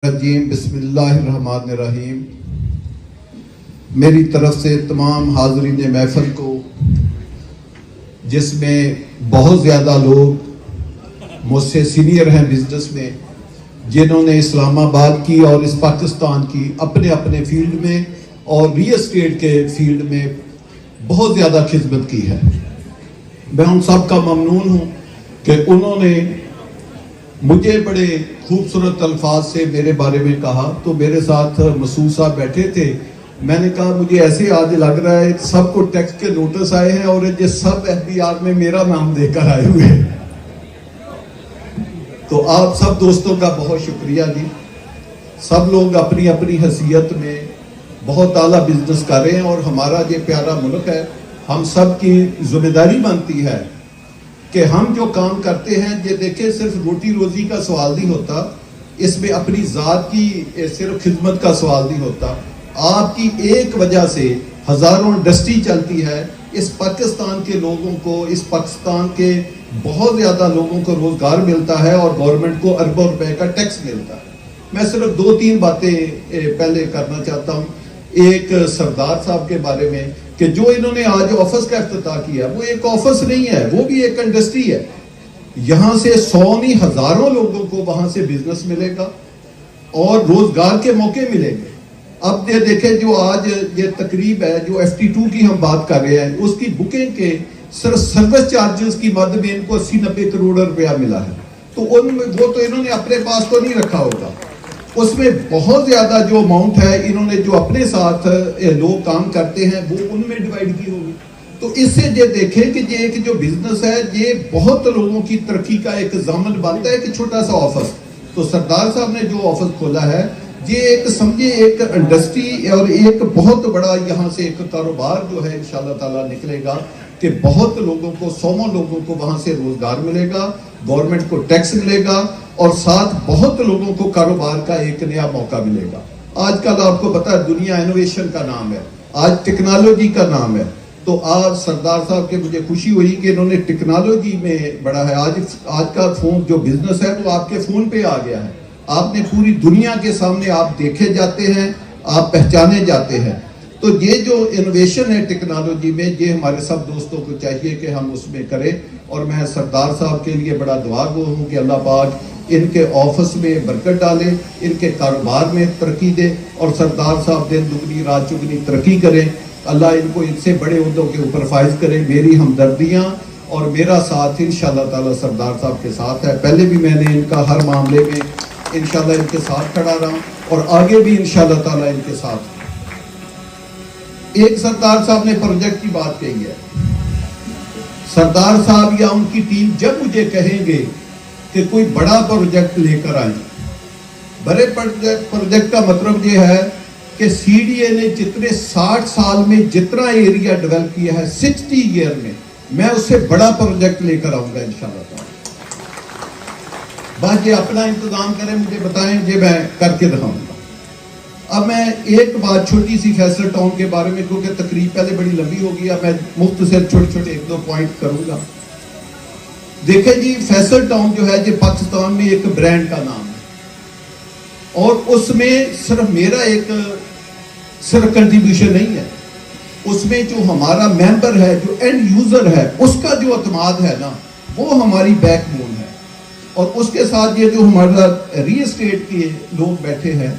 الرجیم بسم اللہ الرحمن الرحیم. میری طرف سے تمام حاضرین محفل کو، جس میں بہت زیادہ لوگ مجھ سے سینئر ہیں بزنس میں، جنہوں نے اسلام آباد کی اور اس پاکستان کی اپنے اپنے فیلڈ میں اور ریل اسٹیٹ کے فیلڈ میں بہت زیادہ خدمت کی ہے. میں ان سب کا ممنون ہوں کہ انہوں نے مجھے بڑے خوبصورت الفاظ سے میرے بارے میں کہا. تو میرے ساتھ مسعود صاحب بیٹھے تھے، میں نے کہا مجھے ایسے آج لگ رہا ہے سب کو ٹیکس کے نوٹس آئے ہیں اور یہ سب FBR میں میرا نام دے کر آئے ہوئے ہیں. تو آپ سب دوستوں کا بہت شکریہ جی. سب لوگ اپنی اپنی حیثیت میں بہت اعلیٰ بزنس کر رہے ہیں اور ہمارا یہ پیارا ملک ہے. ہم سب کی ذمہ داری بنتی ہے کہ ہم جو کام کرتے ہیں، یہ دیکھیں صرف روٹی روزی کا سوال نہیں ہوتا، اس میں اپنی ذات کی صرف خدمت کا سوال نہیں ہوتا. آپ کی ایک وجہ سے ہزاروں انڈسٹری چلتی ہے. اس پاکستان کے لوگوں کو، اس پاکستان کے بہت زیادہ لوگوں کو روزگار ملتا ہے اور گورنمنٹ کو اربوں روپے کا ٹیکس ملتا ہے. میں صرف 2-3 باتیں پہلے کرنا چاہتا ہوں. ایک سردار صاحب کے بارے میں کہ جو انہوں نے آج آفس کا افتتاح کیا، وہ ایک آفس نہیں ہے، وہ بھی ایک انڈسٹری ہے. یہاں سے 100 نہیں ہزاروں لوگوں کو وہاں سے بزنس ملے گا اور روزگار کے موقع ملیں گے. اب یہ دیکھیں جو آج یہ تقریب ہے، جو FT2 کی ہم بات کر رہے ہیں، اس کی بکنگ کے صرف سروس چارجز کی مد میں ان کو 80-90 کروڑ روپیہ ملا ہے. تو وہ تو انہوں نے اپنے پاس تو نہیں رکھا ہوگا، اس میں بہت زیادہ جو اماؤنٹ ہے انہوں نے جو اپنے ساتھ لوگ کام کرتے ہیں وہ ان میں ڈیوائیڈ کی ہوگی. تو اس سے یہ دیکھیں کہ یہ ایک جو بزنس ہے یہ بہت لوگوں کی ترقی کا ایک ضامن بنتا ہے. کہ چھوٹا سا آفس، تو سردار صاحب نے جو آفس کھولا ہے یہ ایک سمجھے ایک انڈسٹری اور ایک بہت بڑا یہاں سے ایک کاروبار جو ہے انشاءاللہ تعالیٰ نکلے گا کہ بہت لوگوں کو، 100 لوگوں کو وہاں سے روزگار ملے گا، گورنمنٹ کو ٹیکس ملے گا اور ساتھ بہت لوگوں کو کاروبار کا ایک نیا موقع ملے گا. آج کل آپ کو پتا ہے دنیا انوویشن کا نام ہے، آج ٹیکنالوجی کا نام ہے. تو آج سردار صاحب کے مجھے خوشی ہوئی کہ انہوں نے ٹیکنالوجی میں بڑا ہے. آج کا فون جو بزنس ہے وہ آپ کے فون پہ آ گیا ہے. آپ نے پوری دنیا کے سامنے آپ دیکھے جاتے ہیں، آپ پہچانے جاتے ہیں. تو یہ جو انوویشن ہے ٹیکنالوجی میں، یہ ہمارے سب دوستوں کو چاہیے کہ ہم اس میں کریں. اور میں سردار صاحب کے لیے بڑا دعا گو ہوں کہ اللہ پاک ان کے آفس میں برکت ڈالے، ان کے کاروبار میں ترقی دے اور سردار صاحب دن دگنی رات چگنی ترقی کریں. اللہ ان کو ان سے بڑے عہدوں کے اوپر فائز کرے. میری ہمدردیاں اور میرا ساتھ انشاءاللہ تعالی سردار صاحب کے ساتھ ہے. پہلے بھی میں نے ان کا ہر معاملے میں انشاءاللہ ان کے ساتھ کھڑا رہا ہوں اور آگے بھی انشاءاللہ تعالی ان کے ساتھ. ایک سردار صاحب نے پروجیکٹ کی بات کہی ہے. سردار صاحب یا ان کی ٹیم جب مجھے کہیں گے کہ کوئی بڑا پروجیکٹ لے کر آئیں، بڑے پروجیکٹ کا مطلب یہ ہے کہ CDA نے جتنے 60 سال میں جتنا ایریا ڈیولپ کیا ہے 60 ایئر میں اس سے بڑا پروجیکٹ لے کر آؤں گا انشاءاللہ تعالی. بس یہ اپنا انتظام کریں، مجھے بتائیں، یہ میں کر کے دکھاؤں گا. اب میں ایک بات چھوٹی سی فیصل ٹاؤن کے بارے میں، کیونکہ تقریب پہلے بڑی لمبی ہو گئی ہے، میں مختصر چھوٹے 1-2 پوائنٹ کروں گا. دیکھیں جی، فیصل ٹاؤن جو ہے یہ پاکستان میں ایک برانڈ کا نام ہے اور اس میں صرف میرا ایک صرف کنٹریبیوشن نہیں ہے. اس میں جو ہمارا ممبر ہے، جو اینڈ یوزر ہے، اس کا جو اعتماد ہے نا، وہ ہماری بیک بون ہے. اور اس کے ساتھ یہ جو ہمارا ریل اسٹیٹ کے لوگ بیٹھے ہیں،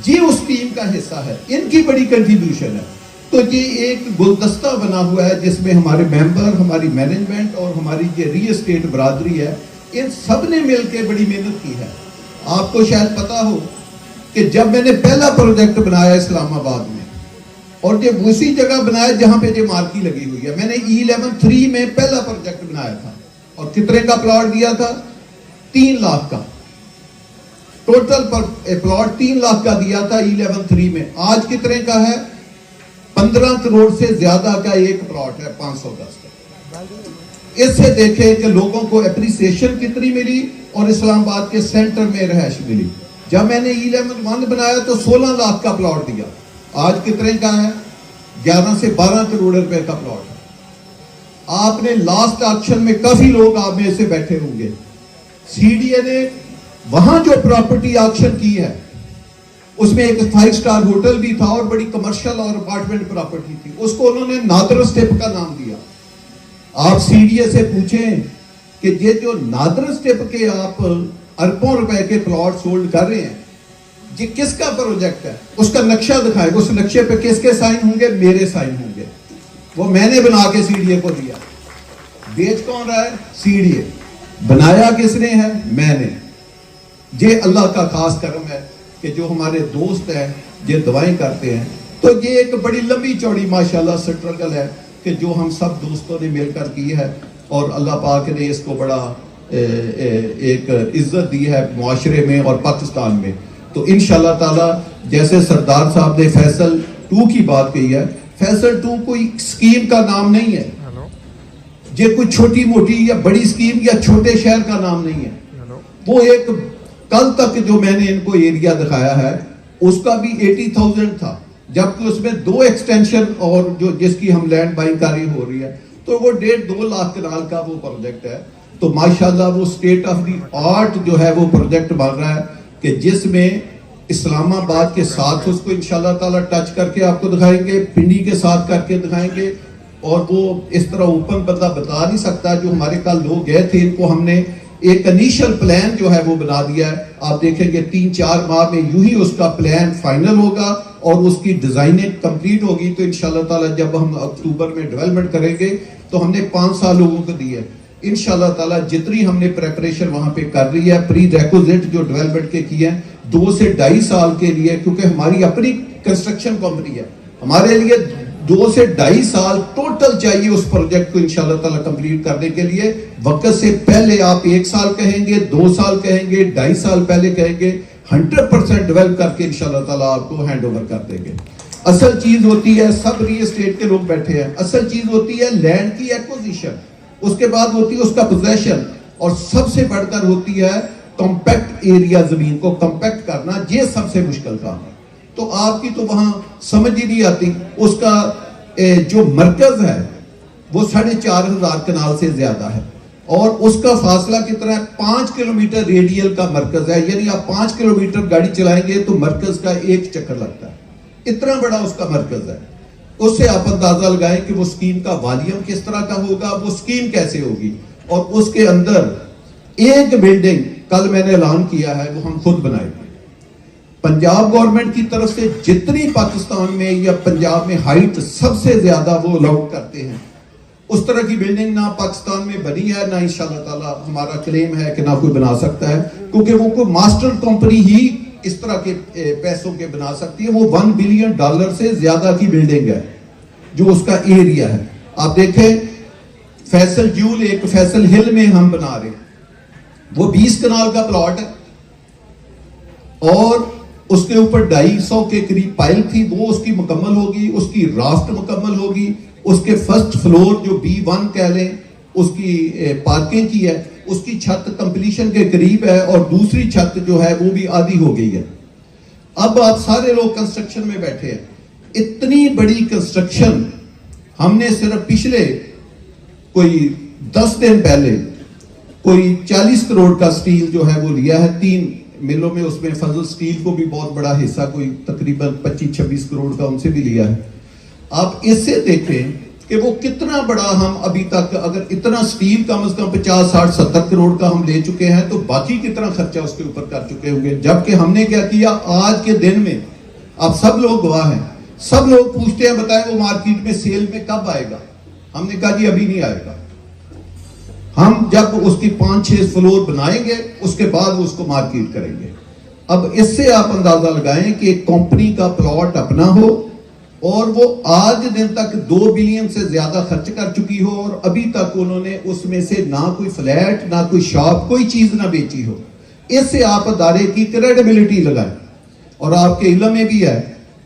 یہ اس ٹیم کا حصہ ہے، ان کی بڑی کنٹریبیوشن ہے. تو یہ ایک گلدستہ بنا ہوا ہے جس میں ہمارے ممبر، ہماری مینجمنٹ اور ہماری یہ ریل اسٹیٹ برادری ہے، ان سب نے مل کے بڑی محنت کی ہے. آپ کو شاید پتا ہو کہ جب میں نے پہلا پروجیکٹ بنایا اسلام آباد میں، اور یہ اسی جگہ بنایا جہاں پہ یہ مارکی لگی ہوئی ہے، میں نے E11-3 میں پہلا پروجیکٹ بنایا تھا اور کتنے کا پلاٹ دیا تھا؟ 3 لاکھ کا. ٹوٹل پلاٹ 3 لاکھ کا دیا تھا E11-3 میں. آج کتنے کا ہے؟ 15 کروڑ سے زیادہ کا ایک پلاٹ ہے، 510 کا. اس سے دیکھیں کہ لوگوں کو اپریسیشن کتنی ملی اور اسلام آباد کے سینٹر میں رہائش ملی. جب میں نے E11-1 بنایا تو 16 لاکھ کا پلاٹ دیا. آج کتنے کا ہے؟ 11 سے 12 کروڑ روپے کا پلاٹ ہے. آپ نے لاسٹ آکشن میں کافی لوگ آپ میں سے بیٹھے ہوں گے، CDA نے وہاں جو پراپرٹی آکشن کی ہے اس میں ایک 5 اسٹار ہوٹل بھی تھا اور بڑی کمرشل اور اپارٹمنٹ پراپرٹی تھی. اس کو انہوں نے نادر اسٹیپ کا نام دیا. آپ CDA سے پوچھیں کہ یہ جو نادر اسٹیپ کے آپ اربوں روپے کے پلاٹ سولڈ کر رہے ہیں, یہ کس کا پروجیکٹ ہے؟ اس کا نقشہ دکھائیں. اس نقشے پہ کس کے سائن ہوں گے؟ میرے سائن ہوں گے. وہ میں نے بنا کے CDA کو دیا. بیچ کون رہا ہے؟ CDA. بنایا کس نے ہے؟ میں نے. یہ اللہ کا خاص کرم ہے کہ جو ہمارے دوست ہیں یہ دعائیں کرتے ہیں. تو یہ ایک بڑی لمبی چوڑی ماشاءاللہ سٹرگل ہے کہ جو ہم سب دوستوں نے مل کر کی ہے, اور اللہ پاک نے اس کو بڑا ایک عزت دی ہے معاشرے میں اور پاکستان میں. تو انشاءاللہ تعالی جیسے سردار صاحب نے فیصل 2 کی بات کہی ہے, فیصل 2 کوئی اسکیم کا نام نہیں ہے. یہ کوئی چھوٹی موٹی یا بڑی اسکیم یا چھوٹے شہر کا نام نہیں ہے. وہ ایک کل تک جو میں نے ان کو ایریا دکھایا ہے اس کا بھی 80,000 تھا, جبکہ اس میں 2 ایکسٹینشن اور جو جس کی ہم لینڈ بائنگ کاری ہو رہی ہے تو وہ 1.5-2 لاکھ کنال کا وہ پروجیکٹ ہے. تو ماشاءاللہ وہ اسٹیٹ آف دی آرٹ جو ہے وہ پروجیکٹ بن رہا ہے کہ جس میں اسلام آباد کے ساتھ اس کو انشاءاللہ تعالی ٹچ کر کے آپ کو دکھائیں گے, پنڈی کے ساتھ کر کے دکھائیں گے. اور وہ اس طرح اوپن بندہ بتا نہیں سکتا. جو ہمارے کل لوگ گئے تھے ان کو ہم نے ایک انیشل پلان جو ہے وہ بنا دیا ہے. آپ دیکھیں گے 3-4 ماہ میں یوں ہی اس کا پلان فائنل ہوگا اور اس کی ڈیزائننگ کمپلیٹ ہوگی. تو انشاءاللہ تعالی جب ہم اکتوبر میں ڈیولپمنٹ کریں گے تو ہم نے 5 سال لوگوں کو دی ہے. انشاءاللہ تعالی جتنی ہم نے پریپریشن وہاں پہ کر رہی ہے, پری ریکوزٹ جو ڈیولپمنٹ کے کیے ہیں 2 سے 2.5 سال کے لیے, کیونکہ ہماری اپنی کنسٹرکشن کمپنی ہے, ہمارے لیے 2 سے 2.5 سال ٹوٹل چاہیے اس پروجیکٹ کو انشاءاللہ تعالی کمپلیٹ کرنے کے لیے. وقت سے پہلے آپ 1 سال کہیں گے, 2 سال کہیں گے, 2.5 سال پہلے کہیں گے, 100% ڈیولپ کر کے انشاءاللہ تعالی آپ کو ہینڈ اوور کر دیں گے. اصل چیز ہوتی ہے, سب ریل اسٹیٹ کے لوگ بیٹھے ہیں, اصل چیز ہوتی ہے لینڈ کی ایکوزیشن, اس کے بعد ہوتی ہے اس کا پوزیشن, اور سب سے بڑھ کر ہوتی ہے کمپیکٹ ایریا, زمین کو کمپیکٹ کرنا. یہ سب سے مشکل کام ہے. تو آپ کی تو وہاں سمجھ ہی نہیں آتی. اس کا جو مرکز ہے وہ 4,500 کنال سے زیادہ ہے, اور اس کا فاصلہ کتنا ہے؟ 5 کلومیٹر ریڈیل کا مرکز ہے. یعنی آپ 5 کلومیٹر گاڑی چلائیں گے تو مرکز کا 1 چکر لگتا ہے. اتنا بڑا اس کا مرکز ہے. اس سے آپ اندازہ لگائیں کہ وہ اسکیم کا والیوم کس طرح کا ہوگا, وہ اسکیم کیسے ہوگی. اور اس کے اندر ایک بلڈنگ کل میں نے اعلان کیا ہے وہ ہم خود بنائیں گے. پنجاب گورنمنٹ کی طرف سے جتنی پاکستان میں یا پنجاب میں ہائٹ سب سے زیادہ وہ الاؤڈ کرتے ہیں, اس طرح کی بلڈنگ نہ پاکستان میں بنی ہے, نہ انشاءاللہ تعالی ہمارا کلیم ہے کہ نہ کوئی بنا سکتا ہے, کیونکہ وہ کوئی ماسٹر کمپنی ہی اس طرح کے پیسوں کے بنا سکتی ہے. وہ $1 بلین سے زیادہ کی بلڈنگ ہے جو اس کا ایریا ہے. آپ دیکھیں فیصل جیول ایک فیصل ہل میں ہم بنا رہے ہیں, وہ 20 کنال کا پلاٹ ہے, اور اس کے اوپر 250 کے قریب پائل تھی, وہ اس کی مکمل ہوگی, اس کی رافٹ مکمل ہوگی, اس کے فرسٹ فلور جو B1 کہہ لیں اس کی پارکنگ کی ہے, اس کی چھت کمپلیشن کے قریب ہے, اور دوسری چھت جو ہے وہ بھی آدھی ہو گئی ہے. اب آپ سارے لوگ کنسٹرکشن میں بیٹھے ہیں. اتنی بڑی کنسٹرکشن ہم نے صرف پچھلے کوئی 10 دن پہلے کوئی 40 کروڑ کا سٹیل جو ہے وہ لیا ہے 3 ملوں میں. اس میں فضل سٹیل کو بھی بہت بڑا حصہ کوئی تقریباً 25-26 کروڑ کا ان سے بھی لیا ہے. آپ اس سے دیکھیں کہ وہ کتنا بڑا ہم ابھی تک, اگر اتنا سٹیل کم از کم 50-60-70 کروڑ کا ہم لے چکے ہیں تو باقی کتنا خرچہ اس کے اوپر کر چکے ہوں گے. جبکہ ہم نے کیا کیا آج کے دن میں, آپ سب لوگ گواہ ہیں, سب لوگ پوچھتے ہیں بتائیں وہ مارکیٹ میں سیل میں کب آئے گا. ہم نے کہا جی ابھی نہیں آئے گا, ہم جب اس کی 5-6 فلور بنائیں گے اس کے بعد اس کو مارکیٹ کریں گے. اب اس سے آپ اندازہ لگائیں کہ کمپنی کا پلاٹ اپنا ہو اور وہ آج دن تک 2 بلین سے زیادہ خرچ کر چکی ہو, اور ابھی تک انہوں نے اس میں سے نہ کوئی فلیٹ نہ کوئی شاپ کوئی چیز نہ بیچی ہو. اس سے آپ ادارے کی کریڈیبلٹی لگائیں. اور آپ کے علم میں بھی ہے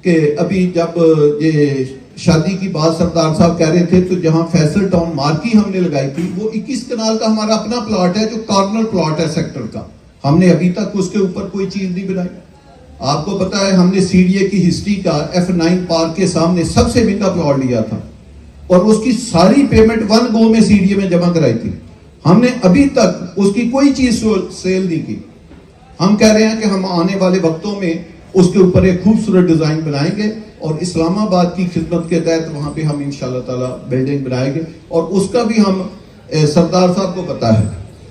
کہ ابھی جب یہ شادی کی بات سردار صاحب کہہ رہے تھے تو جہاں فیصل ٹاؤن مارکی ہم نے لگائی تھی وہ 21 کنال کا ہمارا اپنا پلاٹ ہے جو کارنر پلاٹ ہے سیکٹر کا. ہم نے ابھی تک اس کے اوپر کوئی چیز نہیں بنائی. آپ کو پتا ہے ہم نے CDA کی ہسٹری کا F9 پارک کے سامنے سب سے مہنگا پلاٹ لیا تھا, اور اس کی ساری پیمنٹ 1 گو میں CDA میں جمع کرائی تھی. ہم نے ابھی تک اس کی کوئی چیز سیل نہیں کی. ہم کہہ رہے ہیں کہ ہم آنے والے وقتوں میں اس کے اوپر ایک خوبصورت ڈیزائن بنائیں گے اور اسلام آباد کی خدمت کے تحت وہاں پہ ہم انشاءاللہ تعالی بلڈنگ بنائیں گے. اور اس کا بھی ہم سردار صاحب کو پتا ہے.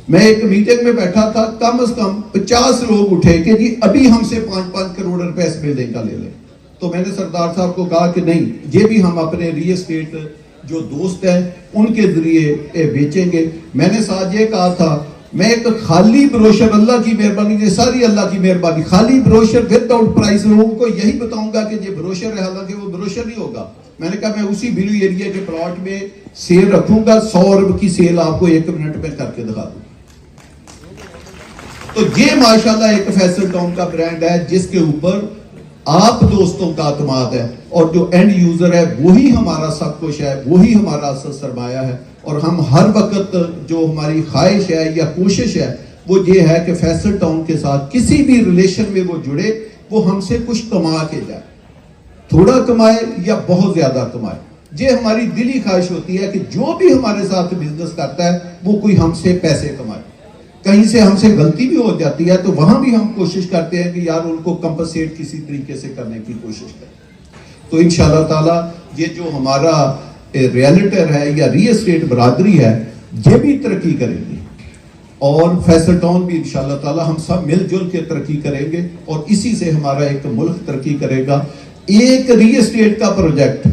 میں ایک میٹنگ میں بیٹھا تھا, کم از کم 50 لوگ اٹھے کہ جی ابھی ہم سے 5-5 کروڑ روپے اس بلڈنگ کا لے لیں. تو میں نے سردار صاحب کو کہا کہ نہیں, یہ بھی ہم اپنے ریل اسٹیٹ جو دوست ہیں ان کے ذریعے بیچیں گے. میں نے ساتھ یہ کہا تھا, میں ایک خالی بروشر, اللہ کی مہربانی سے, ساری اللہ کی مہربانی, خالی بروشر ود آؤٹ پرائز لوگوں کو یہی بتاؤں گا کہ یہ بروشر ہے, حالانکہ وہ بروشر نہیں ہوگا. میں نے کہا میں اسی بلو ایریا کے پلاٹ میں سیل رکھوں گا, 100 ارب کی سیل آپ کو 1 منٹ میں کر کے دکھا دوں. تو یہ ماشاءاللہ ایک فیصل ٹاؤن کا برانڈ ہے جس کے اوپر آپ دوستوں کا اعتماد ہے, اور جو اینڈ یوزر ہے وہی ہمارا سب کچھ ہے, وہی ہمارا اصل سرمایہ ہے. اور ہم ہر وقت جو ہماری خواہش ہے یا کوشش ہے وہ یہ ہے کہ فیصل ٹاؤن کے ساتھ کسی بھی ریلیشن میں وہ جڑے, وہ ہم سے کچھ کما کے جائے, تھوڑا کمائے یا بہت زیادہ کمائے. یہ ہماری دلی خواہش ہوتی ہے کہ جو بھی ہمارے ساتھ بزنس کرتا ہے وہ کوئی ہم سے پیسے کمائے. کہیں سے ہم سے غلطی بھی ہو جاتی ہے تو وہاں بھی ہم کوشش کرتے ہیں کہ یار ان کو کمپنسیٹ کسی طریقے سے کرنے کی کوشش کریں. تو انشاءاللہ تعالی یہ جو ہمارا ریئلٹر ہے یا ریل اسٹیٹ برادری ہے یہ بھی ترقی کرے گی, اور فیصل ٹاؤن بھی انشاءاللہ تعالی ہم سب مل جل کے ترقی کریں گے, اور اسی سے ہمارا ایک ملک ترقی کرے گا. ایک ریل اسٹیٹ کا پروجیکٹ,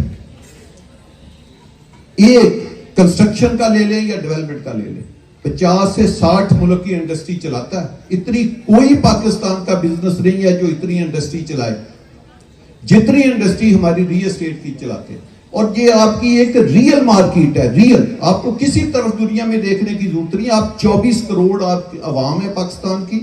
ایک کنسٹرکشن کا لے لیں یا ڈیولپمنٹ کا لے لیں, 50 سے 60 ملک کی انڈسٹری چلاتا ہے. اتنی کوئی پاکستان کا بزنس نہیں ہے جو اتنی انڈسٹری چلائے جتنی انڈسٹری ہماری ریل اسٹیٹ کی چلاتے ہیں. اور یہ آپ کی ایک ریئل مارکیٹ ہے, ریئل, آپ کو کسی طرف دنیا میں دیکھنے کی ضرورت نہیں. آپ 24 کروڑ آپ کی عوام ہے پاکستان کی,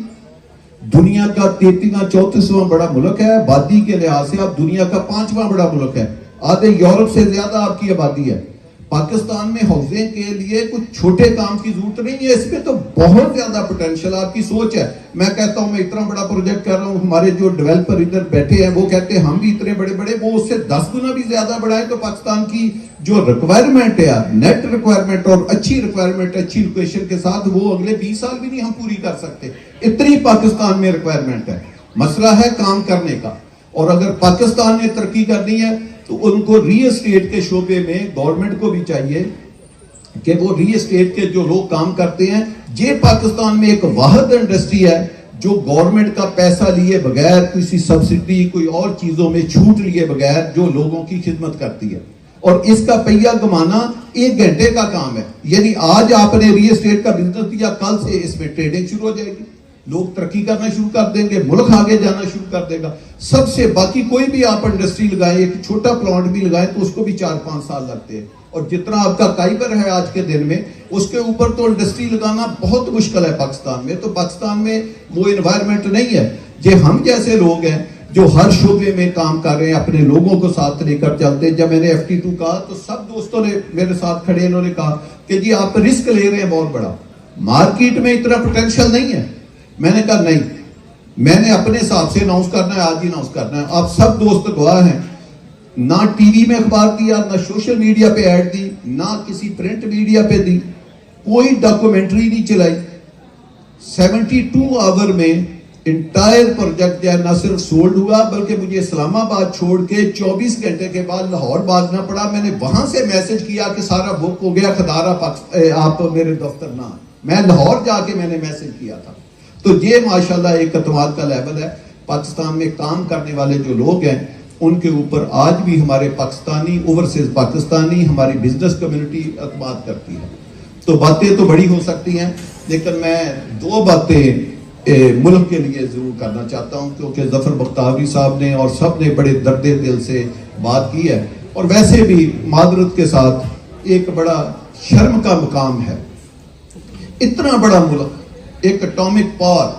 دنیا کا 33واں بڑا ملک ہے, آبادی کے لحاظ سے آپ دنیا کا 5واں بڑا ملک ہے, آدھے یورپ سے زیادہ آپ کی آبادی ہے. پاکستان میں ہاؤسنگ کے لیے کچھ چھوٹے کام کی ضرورت نہیں ہے, اس میں تو بہت زیادہ پوٹینشل آپ کی سوچ ہے. میں کہتا ہوں میں اتنا بڑا پروجیکٹ کر رہا ہوں, ہمارے جو ڈیولپر ادھر بیٹھے ہیں وہ کہتے ہیں ہم بھی اتنے بڑے بڑے, وہ اس سے 10 گنا بھی زیادہ بڑھائیں تو پاکستان کی جو ریکوائرمنٹ ہے, نیٹ ریکوائرمنٹ اور اچھی ریکوائرمنٹ اچھی لوکیشن کے ساتھ, وہ اگلے 20 سال بھی نہیں ہم پوری کر سکتے. اتنی پاکستان میں ریکوائرمنٹ ہے. مسئلہ ہے کام کرنے کا, اور اگر پاکستان نے ترقی کرنی ہے تو ان کو ریل اسٹیٹ کے شعبے میں گورنمنٹ کو بھی چاہیے کہ وہ ریل اسٹیٹ کے جو لوگ کام کرتے ہیں, یہ پاکستان میں ایک واحد انڈسٹری ہے جو گورنمنٹ کا پیسہ لیے بغیر, کسی سبسڈی کوئی اور چیزوں میں چھوٹ لیے بغیر جو لوگوں کی خدمت کرتی ہے. اور اس کا پہیہ گمانا 1 گھنٹے کا کام ہے. یعنی آج آپ نے ریل اسٹیٹ کا بزنس دیا, کل سے اس میں ٹریڈنگ شروع ہو جائے گی, لوگ ترقی کرنا شروع کر دیں گے, ملک آگے جانا شروع کر دے گا. سب سے باقی کوئی بھی آپ انڈسٹری لگائیں, ایک چھوٹا پلانٹ بھی لگائیں تو اس کو بھی 4-5 سال لگتے ہیں. اور جتنا آپ کا کائبر ہے آج کے دن میں, اس کے اوپر تو انڈسٹری لگانا بہت مشکل ہے پاکستان میں. تو پاکستان میں وہ انوائرمنٹ نہیں ہے. یہ ہم جیسے لوگ ہیں جو ہر شعبے میں کام کر رہے ہیں, اپنے لوگوں کو ساتھ لے کر چلتے ہیں. جب میں نے FT2 کہا تو سب دوستوں نے میرے ساتھ کھڑے, انہوں نے کہا کہ جی آپ رسک لے رہے ہیں بہت بڑا, مارکیٹ میں اتنا پوٹینشل نہیں ہے. میں نے کہا نہیں, میں نے اپنے حساب سے اناؤنس کرنا ہے, آج ہی اناؤنس کرنا ہے. آپ سب دوست گواہ ہیں, نہ ٹی وی میں اخبار دیا, نہ سوشل میڈیا پہ ایڈ دی, نہ کسی پرنٹ میڈیا پہ دی, کوئی ڈاکومنٹری نہیں چلائی. 72 آور میں انٹائر پروجیکٹ جو ہے نہ صرف سولڈ ہوا بلکہ مجھے اسلام آباد چھوڑ کے 24 گھنٹے کے بعد لاہور بھاگنا پڑا. میں نے وہاں سے میسج کیا کہ سارا بک ہو گیا, خدارہ آپ میرے دفتر نہ. میں لاہور جا کے میں نے میسج کیا تھا. تو یہ ماشاءاللہ ایک اعتماد کا لیول ہے. پاکستان میں کام کرنے والے جو لوگ ہیں ان کے اوپر آج بھی ہمارے پاکستانی, اوورسیز پاکستانی, ہماری بزنس کمیونٹی اعتماد کرتی ہے. تو باتیں تو بڑی ہو سکتی ہیں, لیکن میں 2 باتیں ملک کے لیے ضرور کرنا چاہتا ہوں, کیونکہ ظفر بختیاری صاحب نے اور سب نے بڑے درد دل سے بات کی ہے. اور ویسے بھی معذرت کے ساتھ ایک بڑا شرم کا مقام ہے, اتنا بڑا ملک, ایک اٹامک پاور,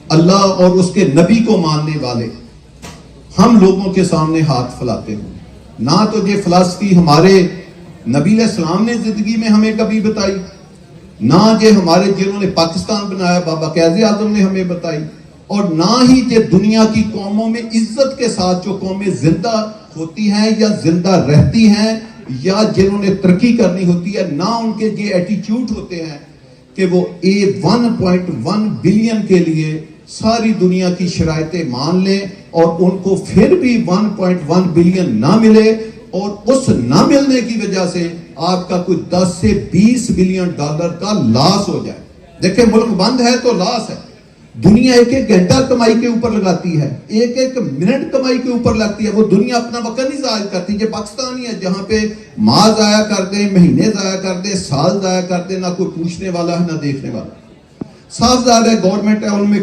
اللہ اور اس کے نبی کو ماننے والے, ہم لوگوں کے سامنے ہاتھ پھیلاتے ہیں. نہ تو یہ فلسفی ہمارے نبی علیہ السلام نے زندگی میں ہمیں کبھی بتائی, نہ یہ ہمارے جنہوں نے پاکستان بنایا بابا قائد اعظم نے ہمیں بتائی, اور نہ ہی یہ دنیا کی قوموں میں عزت کے ساتھ جو قومیں زندہ ہوتی ہیں یا زندہ رہتی ہیں یا جنہوں نے ترقی کرنی ہوتی ہے, نہ ان کے یہ ایٹیٹیوڈ ہوتے ہیں کہ وہ 1.1 بلین کے لیے ساری دنیا کی شرائطیں مان لیں اور ان کو پھر بھی 1.1 بلین نہ ملے اور اس نہ ملنے کی وجہ سے آپ کا کوئی 10 سے 20 بلین ڈالر کا لاس ہو جائے. دیکھیں ملک بند ہے تو لاس ہے. دنیا ایک ایک گھنٹہ کمائی کے اوپر لگاتی ہے, ایک ایک منٹ کمائی کے اوپر لگتی ہے. وہ دنیا اپنا وقت نہیں ضائع کرتی. یہ پاکستان ہی ہے جہاں پہ ماہ ضائع کر دیں, مہینے ضائع کر دیں, سال ضائع کر دیں, نہ کوئی پوچھنے والا ہے نہ دیکھنے والا. صاف ظاہر ہے گورنمنٹ ہے ان میں